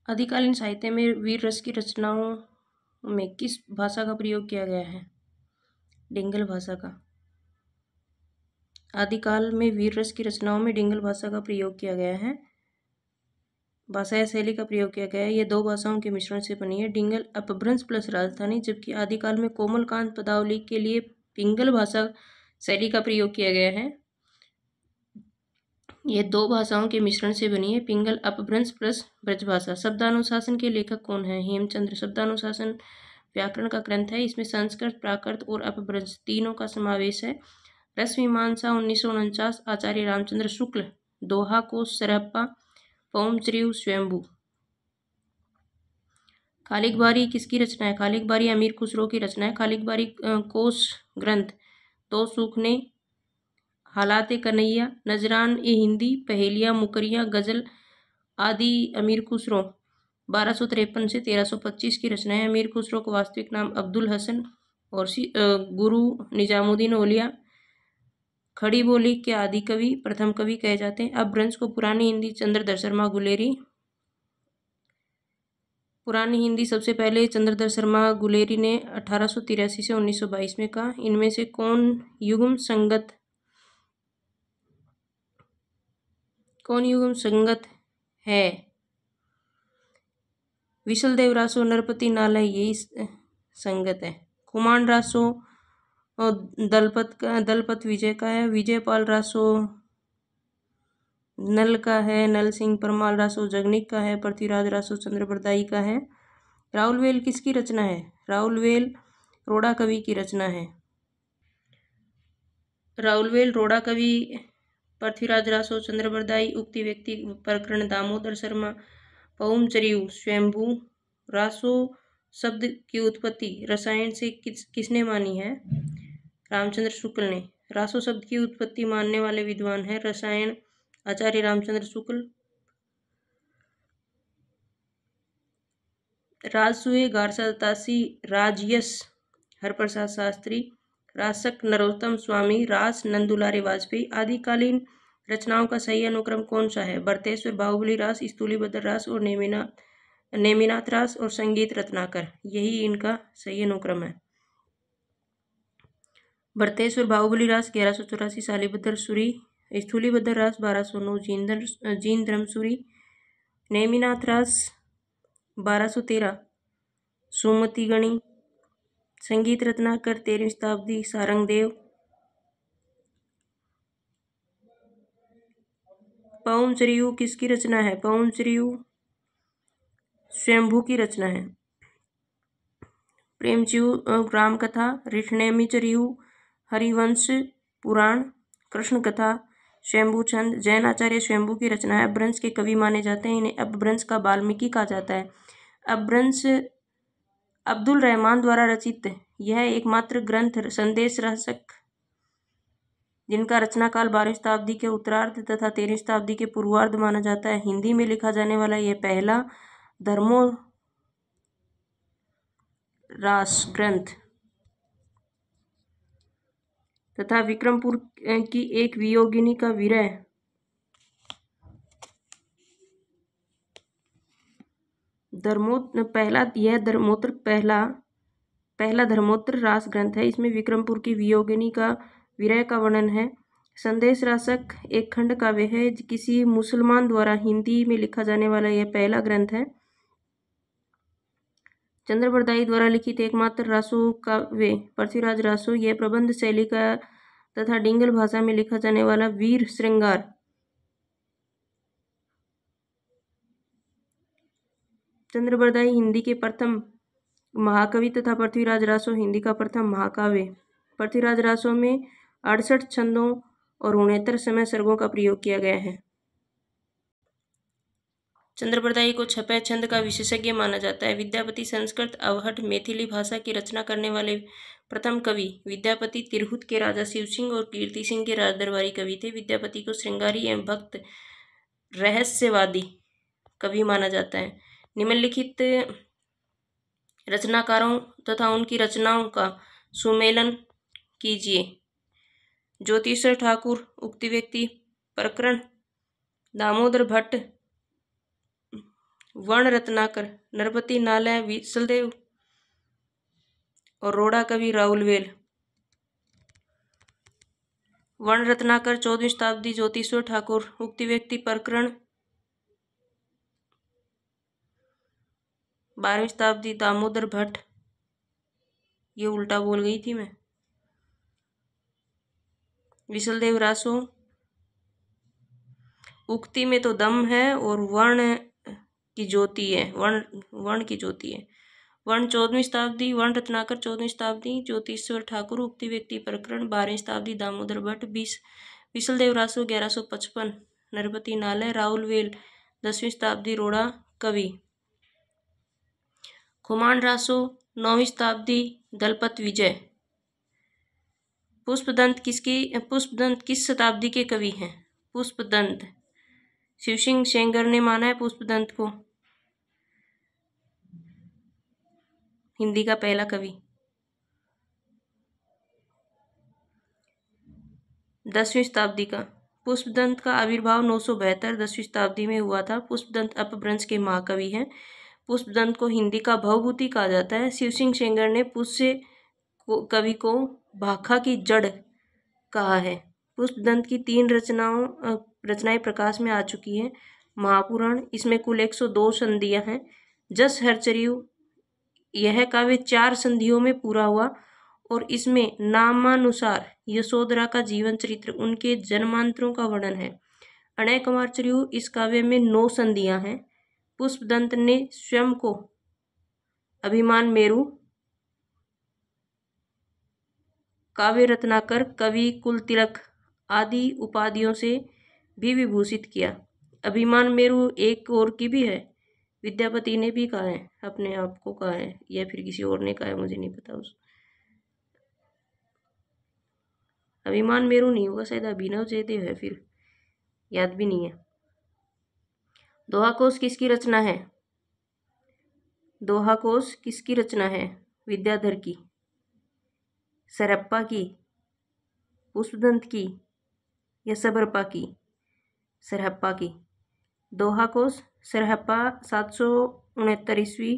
आदिकालीन साहित्य में वीर रस की रचनाओं में किस भाषा का प्रयोग किया गया है? डिंगल भाषा का। आदिकाल में वीर रस की रचनाओं में डिंगल भाषा का प्रयोग किया गया है। भाषा या शैली का प्रयोग किया गया है। ये दो भाषाओं के मिश्रण से बनी है। डिंगल अपभ्रंश प्लस राजस्थानी, जबकि आदिकाल में कोमलकांत पदावली के लिए पिंगल भाषा शैली का प्रयोग किया गया है। ये दो भाषाओं के मिश्रण से बनी है। पिंगल अपभ्रंश प्लस ब्रजभाषा। शब्दानुशासन के लेखक कौन है? हेमचंद्र। शब्दानुशासन व्याकरण का ग्रंथ है। इसमें संस्कृत, प्राकृत और अपभ्रंश तीनों का समावेश है। रसमीमांसा 1949, आचार्य रामचंद्र शुक्ल। दोहा कोश सरहप्पा, पौमचरिऊ स्वयंभू। खालिक बारी किसकी रचना है? खालिक बारी अमीर खुसरो की रचना है। खालिक बारी कोश ग्रंथ दो सूखने, हालात कन्हैया, नजरान ए हिंदी, पहेलियाँ, मुकरियाँ, गजल आदि अमीर खुसरो 1253 से 1325 की रचना है। अमीर खुसरो का वास्तविक नाम अब्दुल हसन और गुरु निजामुद्दीन औलिया खड़ी बोली के आदि कवि, प्रथम कवि कहे जाते हैं। अपभ्रंश को पुरानी हिंदी चंद्रधर शर्मा गुलेरी। पुरानी हिंदी सबसे पहले चंद्रधर शर्मा गुलेरी ने 1883 से 1922 में कहा। इनमें से कौन युग्म संगत है? विशल देव रासो, नरपति नालय, यही संगत है। कुमार रासो दलपत विजय का है। विजयपाल रासो नल का है। नल सिंह परमाल रासो जगनिक का है। पृथ्वीराज रासो चंद्रबरदाई का है। राउलवेल किसकी रचना है? राउलवेल रोड़ा कवि की रचना है। राउलवेल रोड़ा कवि पृथ्वीराज रासो चंद्रबरदाई। उक्ति व्यक्ति प्रकरण दामोदर शर्मा। पौमचरिऊ स्वयंभू। रासो शब्द की उत्पत्ति रसायन से किसने मानी है? रामचंद्र शुक्ल ने। रासो शब्द की उत्पत्ति मानने वाले विद्वान है रसायन आचार्य रामचंद्र शुक्ल। राजसूय गारसा दत्तासी, राजयश हरप्रसाद शास्त्री, रासक नरोत्तम स्वामी, रास नंदुलारे वाजपेयी। आदिकालीन रचनाओं का सही अनुक्रम कौन सा है? भरतेश्वर, बाहुबली रास, स्थूलीभद्र रास और नेमिनाथ रास और संगीत रत्नाकर, यही इनका सही अनुक्रम है। भरतेश्वर बाहुबली रास 1184, शालीभद्र सूरी, स्थूलीभद्र रास 1209, जीन धर्मसूरी, नेमिनाथ रास 1213, सुमति गणी, संगीत रत्नाकर 13वीं शताब्दी, सारंगदेव। पौमचरिऊ किसकी रचना है? पौमचरिऊ स्वयंभू की रचना है। प्रेमचरिऊ रामकथा, ऋषनेमिचरिऊ हरिवंश पुराण, कृष्ण कथा, स्वयंभू छंद जैन आचार्य स्वयंभू की रचना है। अपभ्रंश के कवि माने जाते हैं। इन्हें अपभ्रंश का वाल्मीकि कहा जाता है। अपभ्रंश अब्दुल रहमान द्वारा रचित यह एकमात्र ग्रंथ संदेश रसक, जिनका रचना काल 12वीं शताब्दी के उत्तरार्ध तथा 13वीं शताब्दी के पूर्वार्ध माना जाता है। हिंदी में लिखा जाने वाला यह पहला धर्मोरास ग्रंथ तथा विक्रमपुर की एक वियोगिनी का विरह पहला धर्मोत्तर रास ग्रंथ है। इसमें विक्रमपुर की वियोगिनी का विरह का वर्णन है। संदेश रासक एक खंड काव्य है। किसी मुसलमान द्वारा हिंदी में लिखा जाने वाला यह पहला ग्रंथ है। चंद्रबरदाई द्वारा लिखित एकमात्र रासो काव्य पृथ्वीराज रासो, यह प्रबंध शैली का तथा डिंगल भाषा में लिखा जाने वाला वीर श्रृंगार चंद्रबरदाई हिंदी के प्रथम महाकवि तथा पृथ्वीराज रासो हिंदी का प्रथम महाकाव्य। पृथ्वीराज रासो में 68 छंदों और 69 समय सर्गों का प्रयोग किया गया है। चंद्रबरदाई को छपे छंद का विशेषज्ञ माना जाता है। विद्यापति संस्कृत, अवहट, मैथिली भाषा की रचना करने वाले प्रथम कवि। विद्यापति तिरहुत के राजा शिवसिंह और कीर्ति सिंह के राजदरबारी कवि थे। विद्यापति को श्रृंगारी एवं भक्त रहस्यवादी कवि माना जाता है। निम्नलिखित रचनाकारों तथा उनकी रचनाओं का सुमेलन कीजिए। ज्योतिषर ठाकुर, उक्ति व्यक्ति प्रकरण दामोदर भट्ट, वर्ण रत्नाकर नरपति नालय विसलदेव और रोड़ा कवि राहुल वेल। वर्ण रत्नाकर 14वीं शताब्दी ज्योतिश्वर ठाकुर। उक्ति व्यक्ति प्रकरण 12वीं शताब्दी दामोदर भट्ट। ये उल्टा बोल गई थी मैं। विसलदेव रासो। उक्ति में तो दम है और वर्ण की ज्योति है, वर्ण की ज्योति है। वर्ण 14वीं शताब्दी। वर्ण रत्नाकर 14वीं शताब्दी ज्योतिश्वर ठाकुर। उक्ति व्यक्ति प्रकरण 12वीं शताब्दी दामोदर भट्ट। विसलदेव रासो 1155। नरपति नालय राहुल वेल 10वीं शताब्दी रोड़ा कवि। खुमान रासो 9वीं शताब्दी दलपत विजय। पुष्पदंत किस शताब्दी के कवि हैं? पुष्पदंत शिवसिंह सेंगर ने माना है पुष्पदंत को हिंदी का पहला कवि। 10वीं शताब्दी का पुष्पदंत का आविर्भाव 972 10वीं शताब्दी में हुआ था। पुष्पदंत अपभ्रंश के महाकवि हैं। पुष्पदंत को हिंदी का भवभूति कहा जाता है। शिवसिंह सेंगर ने पुष्य कवि को भाखा की जड़ कहा है। पुष्पदंत की 3 रचनाएं प्रकाश में आ चुकी हैं। महापुराण, इसमें कुल 102 संधियां हैं। जस हरचरियु, यह काव्य 4 संधियों में पूरा हुआ और इसमें नामानुसार यशोधरा का जीवन चरित्र, उनके जन्मांतरों का वर्णन है। अणय कुमारचरियु, इस काव्य में 9 संधियां हैं। पुष्पदंत ने स्वयं को अभिमान मेरु, काव्य रत्नाकर, कवि कुलतिलक आदि उपाधियों से भी विभूषित किया। अभिमान मेरु एक और की भी है, विद्यापति ने भी कहा है, अपने आप को कहा है या फिर किसी और ने कहा है, मुझे नहीं पता। अभिमान मेरु नहीं होगा, शायद अभिनव जयदेव है, फिर याद भी नहीं है। दोहा कोश किसकी रचना है? दोहा कोश किसकी रचना है? विद्याधर की, सरहप्पा की, पुष्पदंत की या सबरपा की? सरहप्पा की। दोहा कोश सरहप्पा 769 ईस्वी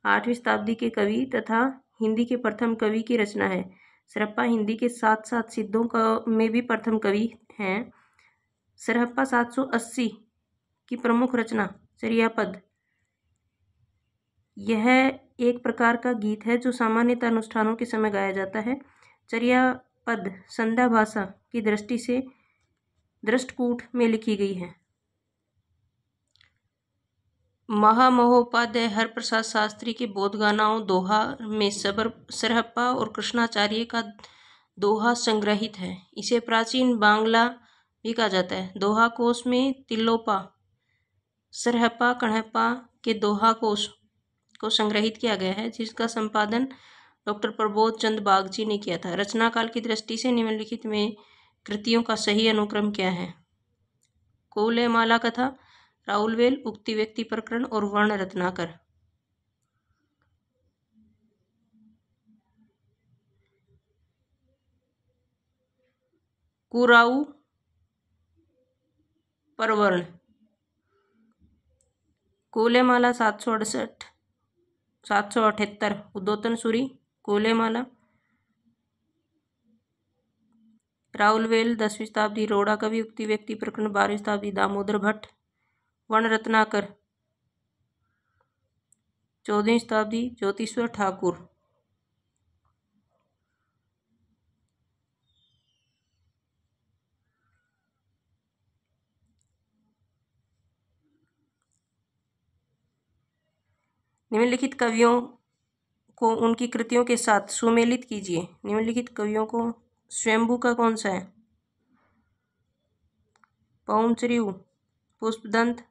8वीं शताब्दी के कवि तथा हिंदी के प्रथम कवि की रचना है। सरहप्पा हिंदी के 7 सिद्धों में भी प्रथम कवि हैं। सरहप्पा 780 की प्रमुख रचना चर्यापद, यह एक प्रकार का गीत है जो सामान्यतः अनुष्ठानों के समय गाया जाता है। चर्यापद संध्या भाषा की दृष्टि से दृष्टकूट में लिखी गई है। महामहोपाध्याय हरप्रसाद शास्त्री के बोधगानाओं दोहा में सरहप्पा और कृष्णाचार्य का दोहा संग्रहित है। इसे प्राचीन बांग्ला भी कहा जाता है। दोहा कोश में तिल्लोपा, सरहप्पा, कण्हप्पा के दोहा कोश को संग्रहित किया गया है, जिसका संपादन डॉक्टर प्रबोध चंद बागची ने किया था। रचना काल की दृष्टि से निम्नलिखित में कृतियों का सही अनुक्रम क्या है? कौलेमाला कथा, राहुल वेल, उक्ति व्यक्ति प्रकरण और वर्ण रत्नाकर। कुराऊ परवर्ण, कौलेमाला 768, 778, उद्योतन सूरी, कौलेमाला। राहुल वेल 10वीं शताब्दी रोड़ा कवि, उक्ति व्यक्ति प्रकरण 12वीं शताब्दी दामोदर भट्ट। वर्ण रत्नाकर 14वीं शताब्दी ज्योतिश्वर ठाकुर। निम्नलिखित कवियों को उनकी कृतियों के साथ सुमेलित कीजिए। निम्नलिखित कवियों को स्वयंभू का कौन सा है? पौमचरियु, पुष्पदंत,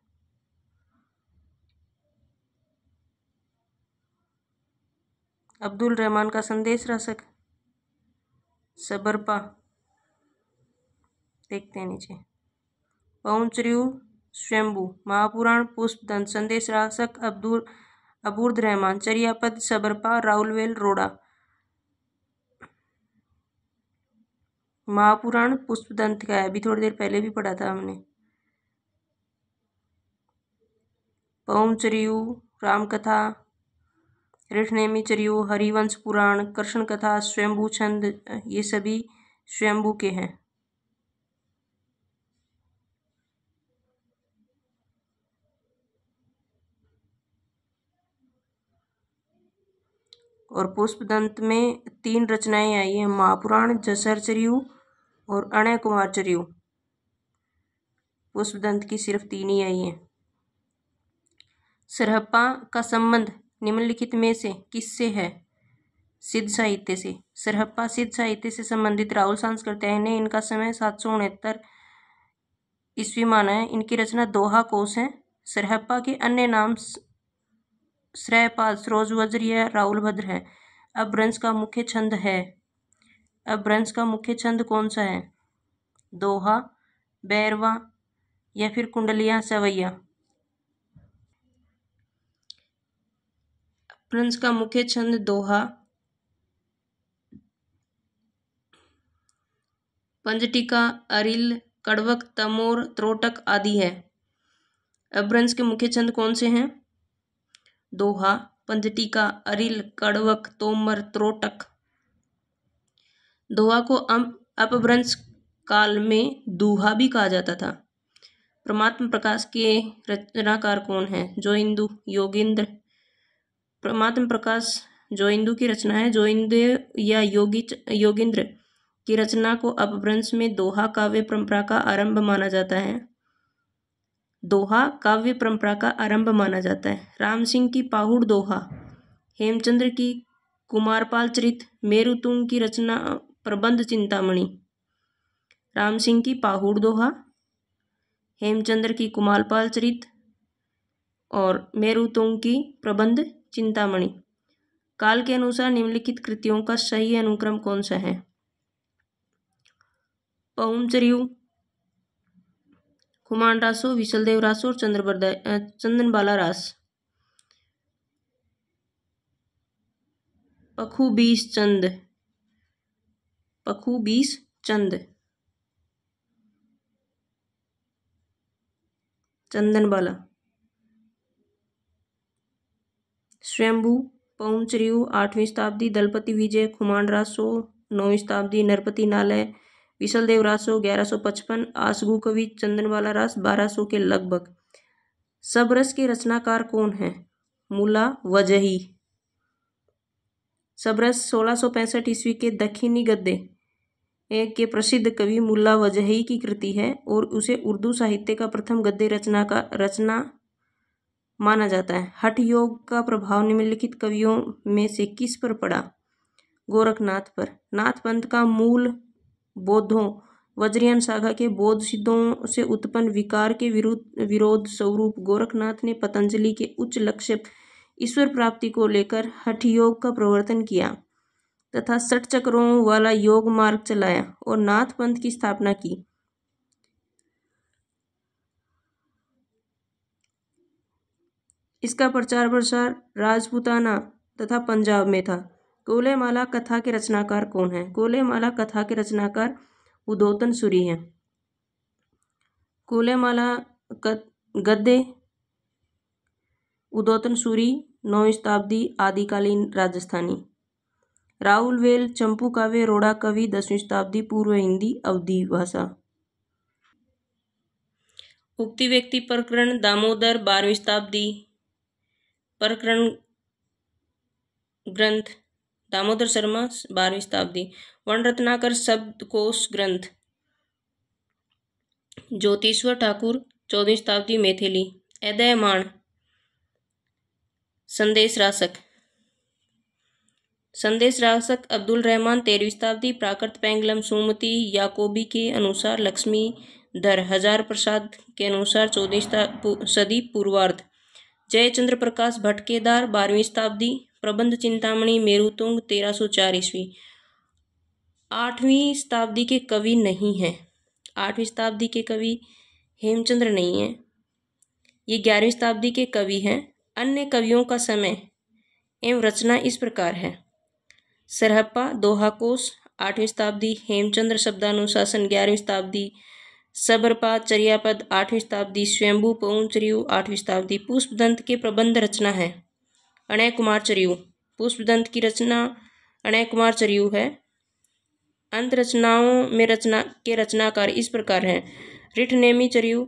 अब्दुल रहमान का संदेश रासक, सबरपा। देखते हैं नीचे। पौमचरियु स्वयंभू, महापुराण पुष्पदंत, संदेश रासक अबूर्द रहमान, चर्यापद सबरपा, राहुल वेल रोड़ा। महापुराण पुष्पदंत का है, अभी थोड़ी देर पहले भी पढ़ा था हमने। पौमचरियु, रामकथा, ऋषनेमी चरियु, हरिवंश पुराण, कृष्ण कथा, स्वयंभू छंद, ये सभी स्वयंभू के हैं। और पुष्पदंत में 3 रचनाएं आई हैं, महापुराण, जसरचरियु और अणय कुमार चरियु। पुष्पदंत की सिर्फ 3 ही आई हैं। सरहप्पा का संबंध निम्नलिखित में से किससे है? सिद्ध साहित्य से। सरहप्पा सिद्ध साहित्य से संबंधित राहुल सांस्कृत्यायन ने इनका समय 769 ईस्वी माना है। इनकी रचना दोहा कोश है। सरहप्पा के अन्य नाम श्रयपाल, सरोजवज्र या राहुल भद्र है। अपभ्रंश का मुख्य छंद है। अपभ्रंश का मुख्य छंद कौन सा है? दोहा, बैरवा या फिर कुंडलियां सवैया। अपभ्रंश का मुख्य छंद दोहा, पंजटिका, अरिल, कड़वक, तमोर, त्रोटक आदि है। अपभ्रंश के मुख्य छंद कौन से हैं? दोहा, पंजटिका, अरिल, कड़वक, तोमर, त्रोटक। दोहा को अपभ्रंश काल में दूहा भी कहा जाता था। परमात्म प्रकाश के रचनाकार कौन है? जोइंदु, योगींद्र। परमात्म प्रकाश जोइंदु की रचना है। जोइंद्र या योगींद्र की रचना को अपभ्रंश में दोहा काव्य परंपरा का आरंभ माना जाता है। दोहा काव्य परंपरा का आरंभ माना जाता है। राम सिंह की पाहुड़ दोहा, हेमचंद्र की कुमारपाल चरित, मेरुतुंग की रचना प्रबंध चिंतामणि। राम सिंह की पाहुड़ दोहा, हेमचंद्र की कुमारपाल चरित और मेरुतुंग की प्रबंध चिंतामणि। काल के अनुसार निम्नलिखित कृतियों का सही अनुक्रम कौन सा है? पौमचरियु, खुमान रासो, विशलदेव रासो और चंदनबाला रास। पखुबीस चंद, पखुबीस चंद, चंदनबाला। स्वयंभू, पौमचरियु 8वीं शताब्दी, दलपति विजय, खुमान रासो 9वीं शताब्दी, नरपति नालय, विशलदेव रासो 1155, आसगु कवि, चंदनबाला रास 1200 के लगभग। सबरस के रचनाकार कौन है? मुल्ला वजही। सबरस 1665 ईस्वी के दक्षिणी गद्य के प्रसिद्ध कवि मुल्ला वजही की कृति है और उसे उर्दू साहित्य का प्रथम गद्य रचना माना जाता है। हठ योग का प्रभाव निम्नलिखित कवियों में से किस पर पड़ा? गोरखनाथ पर। नाथ पंथ का मूल बौद्धों वज्रयान शाखा के बौद्ध सिद्धों से उत्पन्न विकार के विरोध स्वरूप गोरखनाथ ने पतंजलि के उच्च लक्ष्य ईश्वर प्राप्ति को लेकर हठ योग का प्रवर्तन किया तथा 60 चक्रों वाला योग मार्ग चलाया और नाथ पंथ की स्थापना की। इसका प्रचार प्रसार राजपूताना तथा पंजाब में था। कोलेमाला कथा के रचनाकार कौन है? कोलेमाला कथा के रचनाकार उदोतन सूरी हैं। कोलेमाला गद्य उदोतन सूरी 9वीं शताब्दी, आदिकालीन राजस्थानी। राहुल वेल चंपू काव्य रोड़ा कवि 10वीं शताब्दी, पूर्व हिंदी अवधी भाषा। उक्ति व्यक्ति प्रकरण दामोदर 12वीं शताब्दी, प्रकरण ग्रंथ दामोदर शर्मा 12वीं शताब्दी। वर्णरत्नाकर शब्दकोश ग्रंथ ज्योतिश्वर ठाकुर 14वीं शताब्दी, मैथिली। एदयमान संदेश रासक अब्दुल रहमान 13वीं शताब्दी, प्राकृत पेंगलम सुमति याकोबी के अनुसार लक्ष्मीधर हजार प्रसाद के अनुसार 14वीं सदी पूर्वार्ध। जयचंद्र प्रकाश भटकेदार 12वीं शताब्दी, प्रबंध चिंतामणि मेरुतुंग 1304 ईस्वी। 8वीं शताब्दी के कवि नहीं हैं। 8वीं शताब्दी के कवि हेमचंद्र नहीं हैं। ये 11वीं शताब्दी के कवि हैं। अन्य कवियों का समय एवं रचना इस प्रकार है। सरहप्पा दोहा कोश 8वीं शताब्दी, हेमचंद्र शब्दानुशासन 11वीं शताब्दी, सबरपाद चर्यापद 8वीं शताब्दी, स्वयंभू पौंचर्यु 8वीं शताब्दी। पुष्पदंत के प्रबंध रचना है अणय कुमार चर्यु। पुष्पदंत की रचना अणय कुमार चर्यु है। अंत रचनाओं में रचनाकार इस प्रकार हैं। रिठनेमि चर्यु,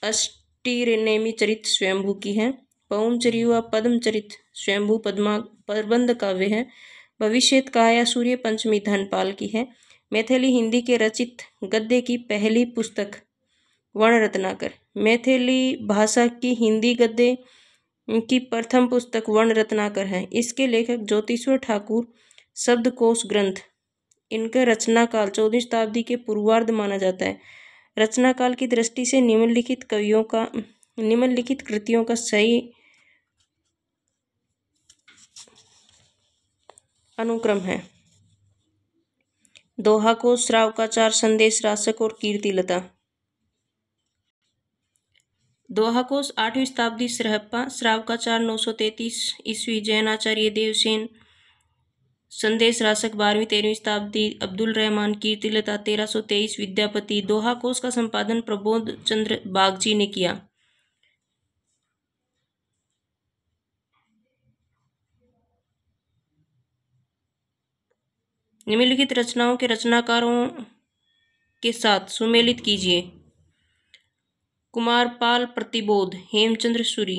अष्टिनेमि चरित स्वयंभू की है। पौंचर्यु व पद्मचरित स्वयंभू प्रबंध काव्य है। भविष्यत काया सूर्य पंचमी धनपाल की है। मैथिली हिंदी के रचित गद्य की पहली पुस्तक वर्ण रत्नाकर। मैथिली भाषा की हिंदी गद्य की प्रथम पुस्तक वर्ण रत्नाकर है। इसके लेखक ज्योतिश्वर ठाकुर। शब्दकोश ग्रंथ, इनका रचना काल 14वीं शताब्दी के पूर्वार्ध माना जाता है। रचना काल की दृष्टि से निम्नलिखित कृतियों का सही अनुक्रम है। दोहाकोश, श्रावकाचार, संदेश रासक और कीर्तिलता। दोहाकोश 8वीं शताब्दी सरहप्पा, श्रावकाचार 933 ईस्वी जैनाचार्य देवसेन, संदेश रासक 12वीं-13वीं शताब्दी अब्दुल रहमान, कीर्तिलता 1323 विद्यापति। दोहाकोश का संपादन प्रबोध चंद्र बागची ने किया। निम्नलिखित रचनाओं के रचनाकारों के साथ सुमेलित कीजिए। कुमारपाल प्रतिबोध, हेमचंद्र सूरी।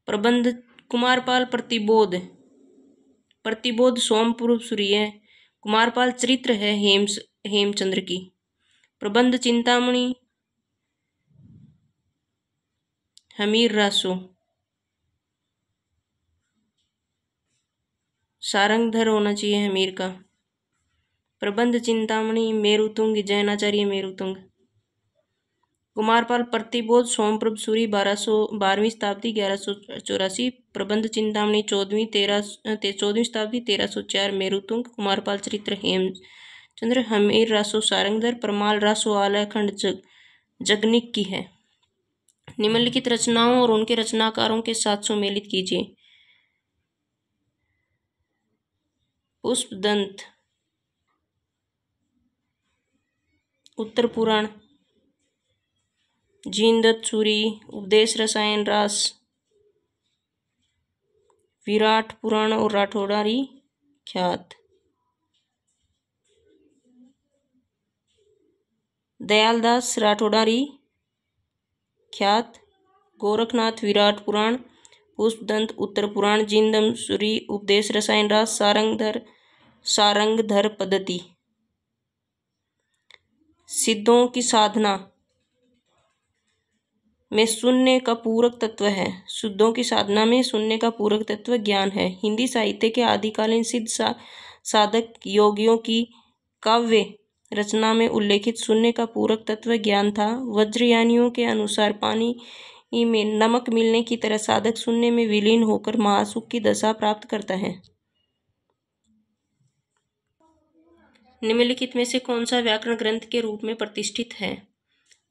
प्रबंध कुमारपाल प्रतिबोध सोमपुर सूरी है। कुमारपाल चरित्र है हेमचंद्र की। प्रबंध चिंतामणि हमीर रासो। सारंगधर होना चाहिए हमीर का। प्रबंध चिंतामणि मेरुतुंग, जैनाचार्य मेरुतुंग। कुमारपाल प्रतिबोध सोमप्रभ सूरी 12वीं शताब्दी 1184। प्रबंध चिंतामणि 14वीं शताब्दी 1304 मेरुतुंग। कुमारपाल चरित्र हेमचंद्र, हमीर रासो सारंगधर, परमाल रासो आलयखंड जगनिक की है। निम्नलिखित रचनाओं और उनके रचनाकारों के साथ सुमेलित कीजिए। पुष्पदंत, उत्तर पुराण, जीनदत्त सूरी, उपदेश रसायन रास, विराट पुराण और राठौड़ारी ख्यात। दयालदास राठौड़ारी ख्यात। गोरखनाथ विराट पुराण, पुष्पदंत उत्तर पुराण, जीनदत्त सूरी उपदेश रसायन रास, सारंगधर पद्धति। सिद्धों की साधना में शून्य का पूरक तत्व है। सिद्धों की साधना में शून्य का पूरक तत्व ज्ञान है। हिंदी साहित्य के आदिकालीन सिद्ध साधक योगियों की काव्य रचना में उल्लेखित शून्य का पूरक तत्व ज्ञान था। वज्रयानियों के अनुसार पानी में नमक मिलने की तरह साधक शून्य में विलीन होकर महासुख की दशा प्राप्त करता है। निम्नलिखित में से कौन सा व्याकरण ग्रंथ के रूप में प्रतिष्ठित है?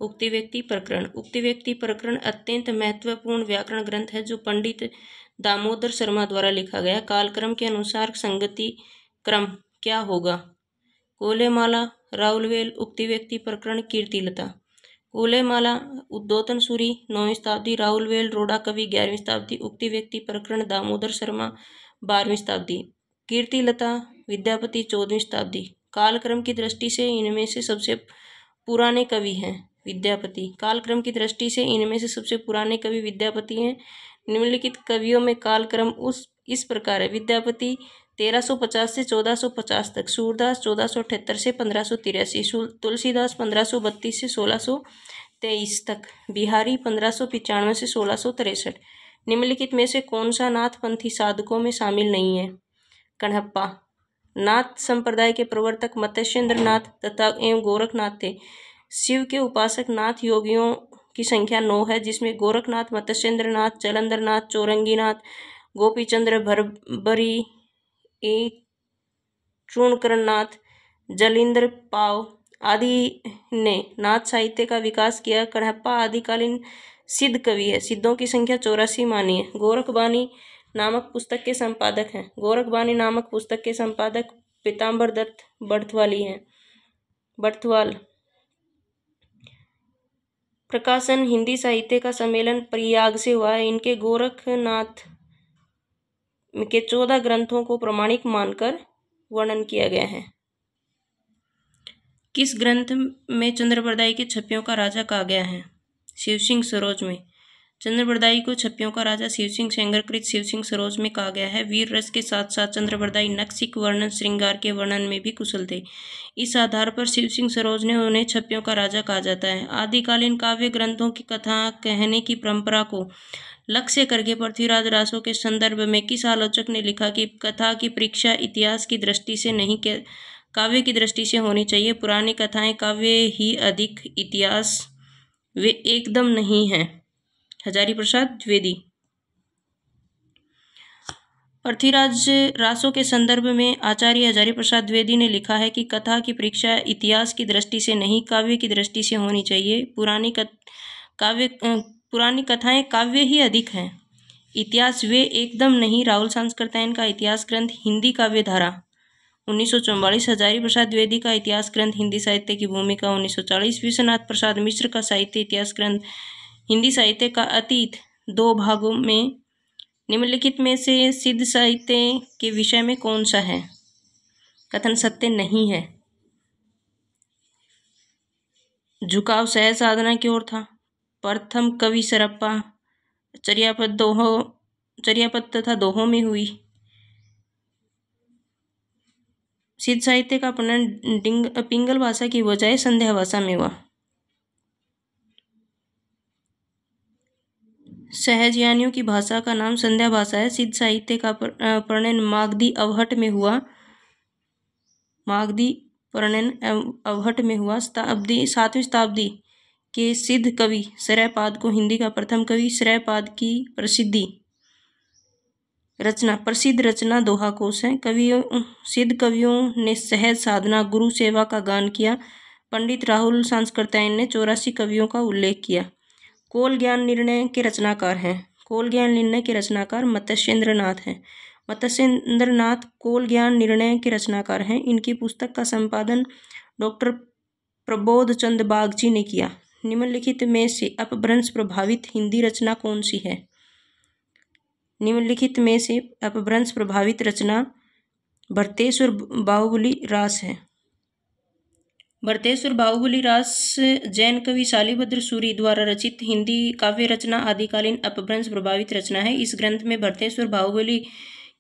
उक्ति व्यक्ति प्रकरण। उक्ति व्यक्ति प्रकरण अत्यंत महत्वपूर्ण व्याकरण ग्रंथ है जो पंडित दामोदर शर्मा द्वारा लिखा गया। कालक्रम के अनुसार संगति क्रम क्या होगा? कोलेमाला, राउलवेल, उक्ति व्यक्ति प्रकरण, कीर्तिलता। कोलेमाला उद्योतन सूरी 9वीं शताब्दी, राउलवेल रोड़ा कवि 11वीं शताब्दी, उक्ति व्यक्ति प्रकरण दामोदर शर्मा 12वीं शताब्दी, कीर्तिलता विद्यापति 14वीं शताब्दी। कालक्रम की दृष्टि से इनमें से सबसे पुराने कवि हैं विद्यापति। कालक्रम की दृष्टि से इनमें से सबसे पुराने कवि विद्यापति हैं। निम्नलिखित कवियों में कालक्रम इस प्रकार है। विद्यापति 1350 से 1450 तक, सूरदास 1478 से 1583, तुलसीदास 1532 से 1623 तक, बिहारी 1595 से 1663। निम्नलिखित में से कौन सा नाथपंथी साधकों में शामिल नहीं है? कण्हप्पा। नाथ संप्रदाय के प्रवर्तक मत्स्येंद्र नाथ तथा एवं गोरखनाथ थे। शिव के उपासक नाथ योगियों की संख्या 9 है, जिसमें गोरखनाथ, मत्स्येंद्र नाथ, जलंधर नाथ, चौरंगीनाथ, गोपीचंद्र भरभरी, चूर्णकरनाथ, जलिंद्र पाव आदि ने नाथ साहित्य का विकास किया। कण्हप्पा आदिकालीन सिद्ध कवि है। सिद्धों की संख्या 84 मानी है। गोरखबानी नामक पुस्तक के संपादक हैं। गोरखबानी नामक पुस्तक के संपादक पीताम्बर दत्त बड़थवाल। प्रकाशन हिंदी साहित्य का सम्मेलन प्रयाग से हुआ है। इनके गोरखनाथ के 14 ग्रंथों को प्रमाणिक मानकर वर्णन किया गया है। किस ग्रंथ में चंद्रबरदाई के छप्पियों का राजा कहा गया है? शिवसिंह सरोज में। चंद्रबरदाई को छप्पियों का राजा शिवसिंह सेंगरकृत शिवसिंह सरोज में कहा गया है। वीर रस के साथ साथ चंद्रबरदाई नक्सिक वर्णन श्रृंगार के वर्णन में भी कुशल थे। इस आधार पर शिवसिंह सरोज ने उन्हें छप्पियों का राजा कहा जाता है। आदिकालीन काव्य ग्रंथों की कथा कहने की परंपरा को लक्ष्य करके पृथ्वीराज रासो के संदर्भ में किस आलोचक ने लिखा कि कथा की परीक्षा इतिहास की दृष्टि से नहीं काव्य की दृष्टि से होनी चाहिए। पुरानी कथाएं काव्य ही अधिक, इतिहास वे एकदम नहीं है। हजारी प्रसाद द्विवेदी। पृथ्वीराज रासो के संदर्भ में आचार्य हजारी प्रसाद द्विवेदी ने लिखा है कि कथा की परीक्षा इतिहास की दृष्टि से नहीं काव्य की दृष्टि से होनी चाहिए। पुरानी कथाएं काव्य ही अधिक हैं, इतिहास वे एकदम नहीं। राहुल सांस्कृत्यायन का इतिहास ग्रंथ हिंदी काव्य धारा 1944। हजारी प्रसाद द्विवेदी का इतिहास ग्रंथ हिंदी साहित्य की भूमिका 1940। विश्वनाथ प्रसाद मिश्र का साहित्य इतिहास ग्रंथ हिंदी साहित्य का अतीत 2 भागों में निम्नलिखित में से सिद्ध साहित्य के विषय में कौन सा है? कथन सत्य नहीं है। झुकाव सहज साधना की ओर था। प्रथम कवि सरप्पा चर्यापद तथा दोहों में हुई। सिद्ध साहित्य का अपहरण पिंगल भाषा की बजाय संध्या भाषा में हुआ। सहजयानियों की भाषा का नाम संध्या भाषा है। सिद्ध साहित्य का प्रणयन मागधी अवहट में हुआ। 7वीं शताब्दी के सिद्ध कवि श्रयपाद को हिंदी का प्रथम कवि। श्रयपाद की प्रसिद्ध रचना दोहा कोश है। सिद्ध कवियों ने सहज साधना, गुरु सेवा का गान किया। पंडित राहुल सांस्कृत्यायन ने 84 कवियों का उल्लेख किया। कोल ज्ञान निर्णय के रचनाकार हैं। कोल ज्ञान निर्णय के रचनाकार मत्स्येंद्रनाथ हैं। मत्स्येंद्रनाथ कोल ज्ञान निर्णय के रचनाकार हैं। इनकी पुस्तक का संपादन डॉक्टर प्रबोध चंद बागची ने किया। निम्नलिखित में से अपभ्रंश प्रभावित हिंदी रचना कौन सी है? निम्नलिखित में से अपभ्रंश प्रभावित रचना भरतेश्वर बाहुबली रास है। भरतेश्वर बाहुबली रास जैन कवि शालिभद्र सूरि द्वारा रचित हिंदी काव्य रचना आदिकालीन अपभ्रंश प्रभावित रचना है। इस ग्रंथ में भरतेश्वर बाहुबली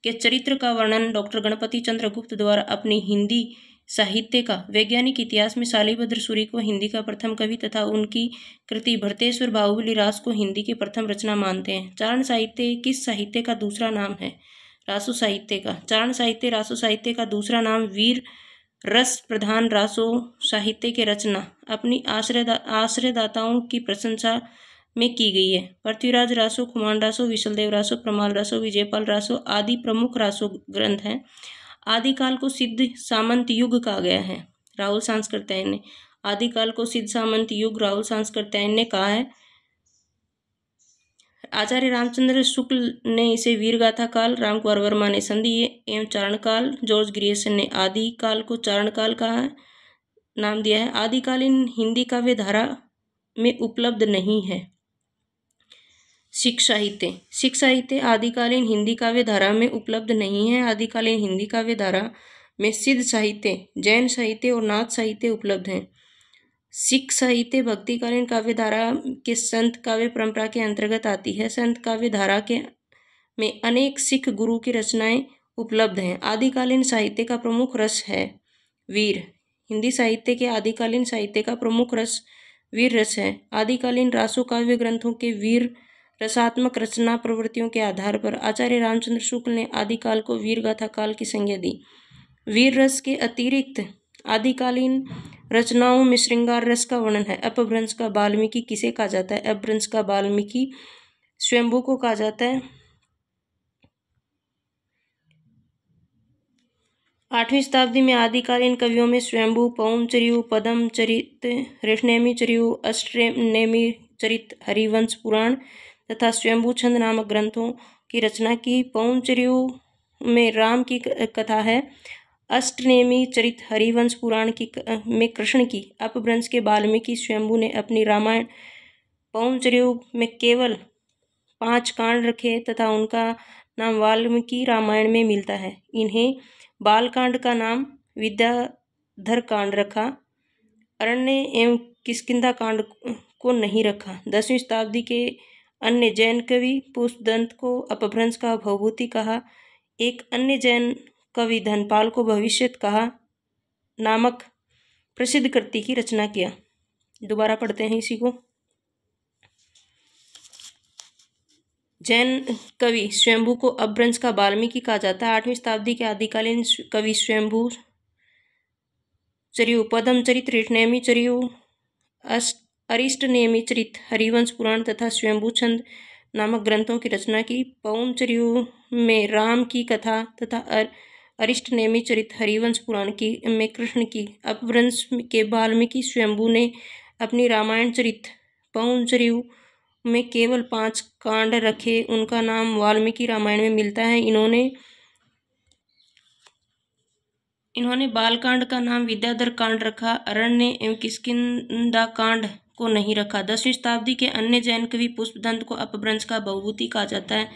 के चरित्र का वर्णन डॉक्टर गणपति चंद्र गुप्त द्वारा अपनी हिंदी साहित्य का वैज्ञानिक इतिहास में शालिभद्र सूरि को हिंदी का प्रथम कवि तथा उनकी कृति भरतेश्वर बाहुबली रास को हिंदी की प्रथम रचना मानते हैं। चारण साहित्य किस साहित्य का दूसरा नाम है? रासो साहित्य का। चारण साहित्य रासो साहित्य का दूसरा नाम वीर रस प्रधान रासो साहित्य के रचना अपनी आश्रयदाताओं की प्रशंसा में की गई है। पृथ्वीराज रासो, खुमान रासो, विशलदेव रासो, प्रमाल रासो, विजयपाल रासो आदि प्रमुख रासो ग्रंथ हैं। आदिकाल को सिद्ध सामंत युग कहा गया है। राहुल सांस्कृत्यायन ने आदिकाल को सिद्ध सामंत युग राहुल सांस्कृत्यायन ने कहा है। आचार्य रामचंद्र शुक्ल ने इसे वीरगाथा काल, रामकुमार वर्मा ने संधि एवं चारण काल, जॉर्ज ग्रियर्सन ने आदि काल को चारण काल का नाम दिया है। आदिकालीन हिंदी काव्य धारा में उपलब्ध नहीं है। सिख साहित्य आदिकालीन हिंदी काव्य धारा में उपलब्ध नहीं है। आदिकालीन हिंदी काव्य धारा में सिद्ध साहित्य, जैन साहित्य और नाथ साहित्य उपलब्ध हैं। सिख साहित्य भक्तिकालीन काव्य धारा के संत काव्य परंपरा के अंतर्गत आती है। संत काव्य धारा में अनेक सिख गुरु की रचनाएं उपलब्ध हैं। आदिकालीन साहित्य का प्रमुख रस है वीर। हिंदी साहित्य के आदिकालीन साहित्य का प्रमुख रस वीर रस है। आदिकालीन रासो काव्य ग्रंथों के वीर रसात्मक रचना प्रवृत्तियों के आधार पर आचार्य रामचंद्र शुक्ल ने आदिकाल को वीरगाथा काल की संज्ञा दी। वीर रस के अतिरिक्त आदिकालीन रचनाओं में श्रृंगार रस का वर्णन है। अपभ्रंश का वाल्मीकि किसे कहा जाता है? अपभ्रंश का वाल्मीकि स्वयंभू को कहा जाता है। 8वीं शताब्दी में आदिकालीन कवियों में स्वयंभू, पौम चरियु, पदम चरित, ऋषनेमी चरियु, अष्टनेमी चरित, हरिवंश पुराण तथा स्वयंभू छंद नामक ग्रंथों की रचना की। पौम चरियु में राम की कथा है। अष्टनेमी चरित हरिवंश पुराण में कृष्ण की। अपभ्रंश के वाल्मीकि स्वयंभू ने अपनी रामायण पौंचर्यु में केवल 5 कांड रखे तथा उनका नाम वाल्मीकि रामायण में मिलता है। इन्हें बालकांड का नाम विद्याधर कांड रखा, अरण्य एवं किष्किंधा कांड को नहीं रखा। 10वीं शताब्दी के अन्य जैन कवि पुष्पदंत को अपभ्रंश का भवभूति कहा। एक अन्य जैन कवि धनपाल को भविष्यत कहा नामक प्रसिद्ध कृति की रचना किया। दोबारा पढ़ते हैं इसी को। जैन कवि स्वयंभू को अपभ्रंश का वाल्मीकि कहा जाता है। 8वीं शताब्दी के आदिकालीन कवि स्वयंभू चरियु, पद्मचरित, ऋषनेमी चरियु, अरिष्टनेमी चरित, हरिवंश पुराण तथा स्वयंभू छंद नामक ग्रंथों की रचना की। पौंचर्यु में राम की कथा तथा अरिष्टनेमी चरित, हरिवंश पुराण की में कृष्ण की। अपभ्रंश के वाल्मीकि स्वयंभू ने अपनी रामायण चरित पौंचर्यु में केवल 5 कांड रखे, उनका नाम वाल्मीकि रामायण में मिलता है। इन्होंने बालकांड का नाम विद्याधर कांड रखा, अरण्य एवं किष्किंधा कांड को नहीं रखा। 10वीं शताब्दी के अन्य जैन कवि पुष्पदंत को अपभ्रंश का भवभूति कहा जाता है।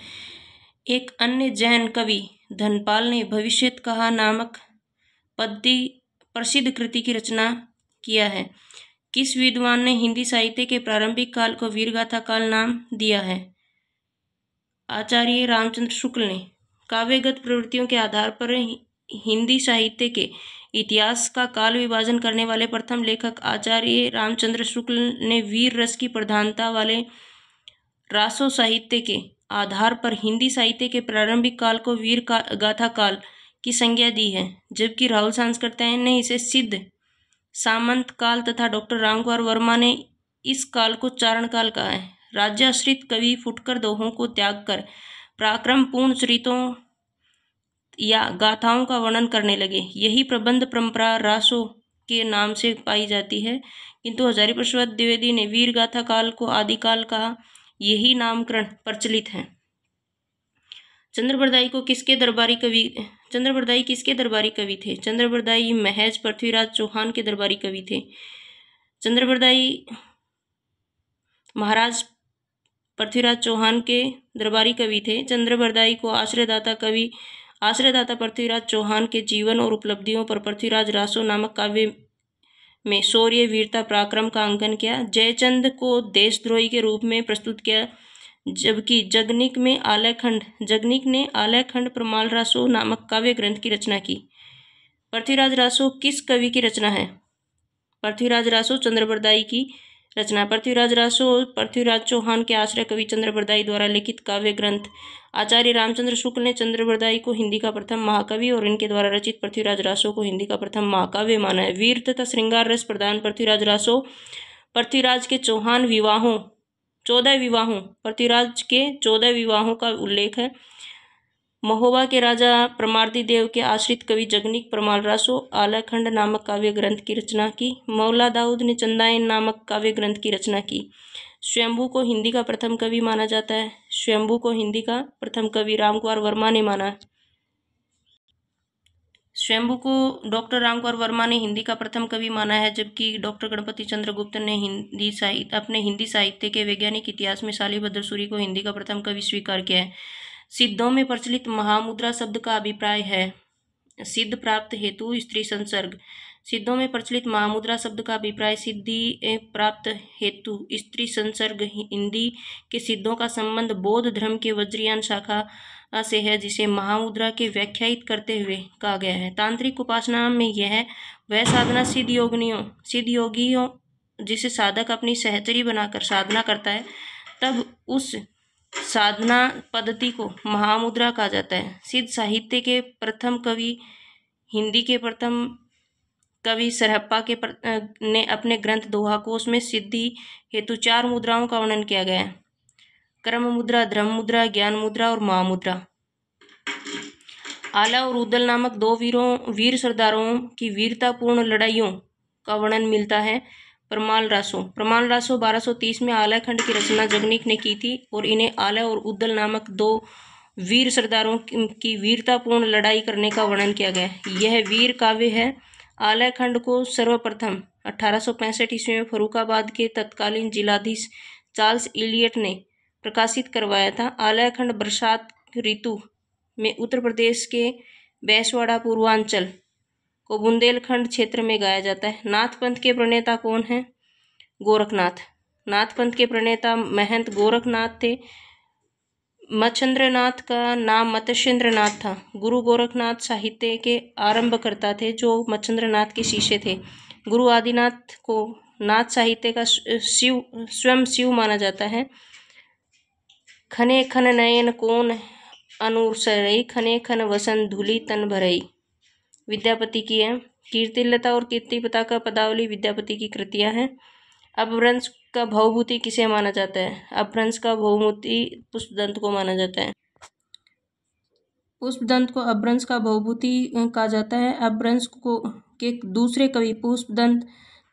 एक अन्य जैन कवि धनपाल ने भविष्यत कहा नामक प्रसिद्ध कृति की रचना किया है। किस विद्वान ने हिंदी साहित्य के प्रारंभिक काल को वीरगाथा काल नाम दिया है? आचार्य रामचंद्र शुक्ल ने। काव्यगत प्रवृत्तियों के आधार पर हिंदी साहित्य के इतिहास का काल विभाजन करने वाले प्रथम लेखक आचार्य रामचंद्र शुक्ल ने वीर रस की प्रधानता वाले रासो साहित्य के आधार पर हिंदी साहित्य के प्रारंभिक काल को वीर गाथा काल की संज्ञा दी है, जबकि राहुल सांस्कृत्यायन ने इसे सिद्ध सामंत काल तथा डॉक्टर रामकुमार वर्मा ने इस काल को चारण काल कहा है। राज्याश्रित कवि फुटकर दोहों को त्याग कर पराक्रम पूर्ण चरितों या गाथाओं का वर्णन करने लगे। यही प्रबंध परंपरा रासो के नाम से पाई जाती है, किंतु हजारीप्रसाद द्विवेदी ने वीर गाथा काल को आदिकाल कहा। यही नामकरण प्रचलित है। चंद्रबरदाई किसके दरबारी कवि थे? चंद्रबरदाई महज पृथ्वीराज चौहान के दरबारी कवि थे। चंद्रबरदाई महाराज पृथ्वीराज चौहान के दरबारी कवि थे। चंद्रबरदाई को आश्रयदाता पृथ्वीराज चौहान के जीवन और उपलब्धियों पर पृथ्वीराज रासो नामक काव्य में शौर्य, वीरता, पराक्रम का अंकन किया। जयचंद को देशद्रोही के रूप में प्रस्तुत किया, जबकि जगनिक ने आलयखंड प्रमाल रासो नामक काव्य ग्रंथ की रचना की। पृथ्वीराज रासो किस कवि की रचना है? पृथ्वीराज रासो चंद्रबरदाई की रचना। पृथ्वीराज रासो पृथ्वीराज चौहान के आश्रय कवि चंद्रबरदाई द्वारा लिखित काव्य ग्रंथ। आचार्य रामचंद्र शुक्ल ने चंद्रबरदाई को हिंदी का प्रथम महाकवि और इनके द्वारा रचित पृथ्वीराज रासो को हिंदी का प्रथम महाकाव्य माना है। वीर तथा श्रृंगार रस प्रधान पृथ्वीराज रासो पृथ्वीराज के 14 विवाहों का उल्लेख है। महोबा के राजा प्रमार्दी देव के आश्रित कवि जगनिक प्रमाल रासो आलयखंड नामक काव्य ग्रंथ की रचना की। मौला दाऊद ने चंदाइन नामक काव्य ग्रंथ की रचना की। स्वयंभू को हिंदी का प्रथम कवि माना जाता है। स्वयंभू को हिंदी का प्रथम कवि रामकुमार वर्मा ने माना। स्वयंभू को डॉक्टर रामकुमार वर्मा ने हिंदी का प्रथम कवि माना है, जबकि डॉक्टर गणपति चंद्र गुप्त ने अपने हिंदी साहित्य के वैज्ञानिक इतिहास में शालिभद्र सूरी को हिंदी का प्रथम कवि स्वीकार किया है। सिद्धों में प्रचलित महामुद्रा शब्द का अभिप्राय है सिद्ध प्राप्त हेतु स्त्री संसर्ग। सिद्धों में प्रचलित महामुद्रा शब्द का अभिप्राय सिद्धि प्राप्त हेतु स्त्री संसर्ग। हिंदी के सिद्धों का संबंध बौद्ध धर्म के वज्रयान शाखा से है, जिसे महामुद्रा के व्याख्यायित करते हुए कहा गया है। तांत्रिक उपासना में यह वह साधना सिद्ध योगियों जिसे साधक अपनी सहचरी बनाकर साधना करता है, तब उस साधना पद्धति को महामुद्रा कहा जाता है। सिद्ध साहित्य के प्रथम कवि हिंदी के प्रथम कवि सरहप्पा ने अपने ग्रंथ दोहा कोश में सिद्धि हेतु 4 मुद्राओं का वर्णन किया गया है: क्रम मुद्रा, धर्म मुद्रा, ज्ञान मुद्रा और महामुद्रा। आला और उदल नामक 2 वीर सरदारों की वीरतापूर्ण लड़ाइयों का वर्णन मिलता है। प्रमाल रासो 1230 में आलयखंड की रचना जगनिक ने की थी और इन्हें आला और उदल नामक 2 वीर सरदारों की वीरतापूर्ण लड़ाई करने का वर्णन किया गया है। यह वीर काव्य है। आलयखंड को सर्वप्रथम 1865 ईस्वी में फर्रुखाबाद के तत्कालीन जिलाधीश चार्ल्स इलियट ने प्रकाशित करवाया था। आलयखंड बरसात ऋतु में उत्तर प्रदेश के बैसवाड़ा पूर्वांचल को बुंदेलखंड क्षेत्र में गाया जाता है। नाथ पंथ के प्रणेता कौन हैं? गोरखनाथ। नाथ पंथ के प्रणेता महंत गोरखनाथ थे। मच्छंद्रनाथ का नाम मत्स्येंद्रनाथ था। गुरु गोरखनाथ साहित्य के आरंभकर्ता थे जो मच्छंद्रनाथ के शिष्य थे। गुरु आदिनाथ को नाथ साहित्य का स्वयं शिव माना जाता है। खने खन नयन कोन अनुसरई, खने खन वसन धूलि तन भरई, विद्यापति की है। कीर्तिलता और कीर्तिपता का पदावली विद्यापति की कृतियां हैं। अपभ्रंश का भवभूति किसे माना जाता है? अपभ्रंश का भवभूति पुष्पदंत को माना जाता है। पुष्पदंत को अपभ्रंश का भवभूति कहा जाता है। अपभ्रंश को के दूसरे कवि पुष्पदंत